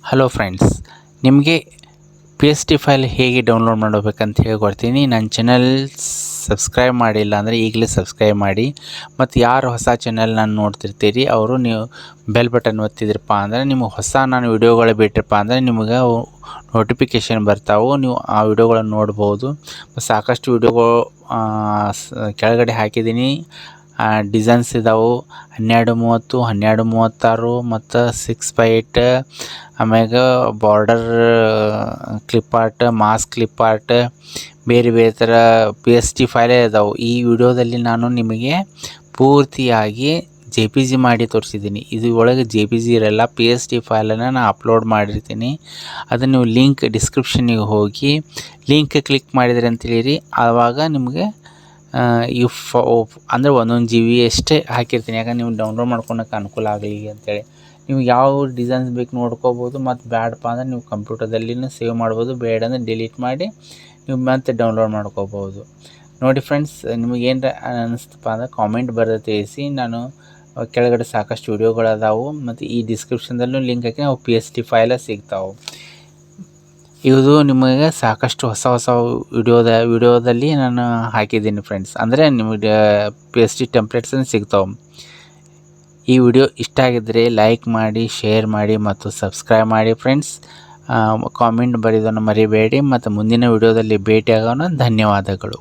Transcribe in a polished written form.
Hello friends, ನಿಮಗೆ P S T file ಹೇಗೆ download ಮಾಡಬೇಕಂತ ಹೇಳ್ಕೊಡ್ತೀನಿ. ನನ್ನ ಚಾನಲ್ ಸಬ್ಸ್ಕ್ರೈಬ್ ಮಾಡಿಲ್ಲ ಅಂದರೆ ಈಗಲೇ ಸಬ್ಸ್ಕ್ರೈಬ್ ಮಾಡಿ. ಮತ್ತು ಯಾರು ಹೊಸ ಚಾನಲ್ ನಾನು ನೋಡ್ತಿರ್ತೀರಿ ಅವರು ನೀವು ಬೆಲ್ ಬಟನ್ ಒತ್ತಿದ್ರಪ್ಪ ಅಂದರೆ ನಿಮಗೆ ಹೊಸ ನಾನು ವಿಡಿಯೋಗಳು ಬಿಟ್ರಪ್ಪ ಅಂದರೆ ನಿಮಗೆ ನೋಟಿಫಿಕೇಷನ್ ಬರ್ತಾವೆ. ನೀವು ಆ ವಿಡಿಯೋಗಳನ್ನು ನೋಡ್ಬೋದು. ಸಾಕಷ್ಟು ವಿಡಿಯೋಗಳು ಕೆಳಗಡೆ ಹಾಕಿದ್ದೀನಿ. ಡಿಸೈನ್ಸ್ ಇದಾವೆ 1230, 1236 ಮತ್ತು 6x8. ಆಮ್ಯಾಗ border clip art, mask clip art, ಬೇರೆ ಬೇರೆ ಥರ ಪಿ ಎಸ್ ಟಿ ಫೈಲೇ ಇದಾವೆ. ಈ ವಿಡಿಯೋದಲ್ಲಿ ನಾನು ನಿಮಗೆ ಪೂರ್ತಿಯಾಗಿ ಜೆ ಪಿ ಜಿ ಮಾಡಿ ತೋರಿಸಿದ್ದೀನಿ. ಇದು ಒಳಗೆ ಜೆ ಪಿ ಜಿ ಇರಲ್ಲ, ಪಿ ಎಸ್ ಟಿ ಫೈಲನ್ನು ನಾನು ಅಪ್ಲೋಡ್ ಮಾಡಿರ್ತೀನಿ. ಅದನ್ನು ನೀವು ಲಿಂಕ್ ಡಿಸ್ಕ್ರಿಪ್ಷನಿಗೆ ಹೋಗಿ ಲಿಂಕ್ ಕ್ಲಿಕ್ ಮಾಡಿದ್ರಿ ಅಂತೇಳಿರಿ. ಆವಾಗ ನಿಮಗೆ ಅಂದರೆ 1 GB ಅಷ್ಟೇ ಹಾಕಿರ್ತೀನಿ, ಯಾಕಂದ್ರೆ ನೀವು ಡೌನ್ಲೋಡ್ ಮಾಡ್ಕೊಳಕ್ಕೆ ಅನುಕೂಲ ಆಗಲಿ ಅಂತೇಳಿ. ನೀವು ಯಾವ ಡಿಸೈನ್ಸ್ ಬೇಕು ನೋಡ್ಕೋಬೋದು. ಮತ್ತು ಬ್ಯಾಡಪ್ಪ ಅಂದರೆ ನೀವು ಕಂಪ್ಯೂಟರ್ದಲ್ಲಿನೂ ಸೇವ್ ಮಾಡ್ಬೋದು, ಬೇಡ ಅಂದರೆ ಡಿಲೀಟ್ ಮಾಡಿ ನೀವು ಮತ್ತೆ ಡೌನ್ಲೋಡ್ ಮಾಡ್ಕೋಬೋದು. ನೋಡಿ ಫ್ರೆಂಡ್ಸ್, ನಿಮಗೇನು ಅನ್ನಿಸ್ತಪ್ಪ ಅಂದರೆ ಕಾಮೆಂಟ್ ಬರೆದು ತಿಳಿಸಿ. ನಾನು ಕೆಳಗಡೆ ಸಾಕಷ್ಟು ವಿಡಿಯೋಗಳದಾವು ಮತ್ತು ಈ ಡಿಸ್ಕ್ರಿಪ್ಷನ್ದಲ್ಲೂ ಲಿಂಕ್ ಹಾಕಿ ನಾವು ಪಿ ಎಸ್ ಟಿ ಫೈಲ ಸಿಗ್ತಾವೆ. ಇದು ನಿಮಗೆ ಸಾಕಷ್ಟು ಹೊಸ ವಿಡಿಯೋದಲ್ಲಿ ನಾನು ಹಾಕಿದ್ದೀನಿ ಫ್ರೆಂಡ್ಸ್. ಅಂದರೆ ನಿಮಗೆ ಪಿ ಎಸ್ ಟಿ ಟೆಂಪ್ಲೇಟ್ಸನ್ನು ಸಿಗ್ತಾವೆ. ಈ ವಿಡಿಯೋ ಇಷ್ಟ ಆಗಿದ್ದರೆ ಲೈಕ್ ಮಾಡಿ, ಶೇರ್ ಮಾಡಿ ಮತ್ತು ಸಬ್ಸ್ಕ್ರೈಬ್ ಮಾಡಿ ಫ್ರೆಂಡ್ಸ್. ಕಾಮೆಂಟ್ ಬರೆಯೋದನ್ನು ಮರಿಬೇಡಿ. ಮತ್ತು ಮುಂದಿನ ವಿಡಿಯೋದಲ್ಲಿ ಭೇಟಿಯಾಗೋಣ. ಧನ್ಯವಾದಗಳು.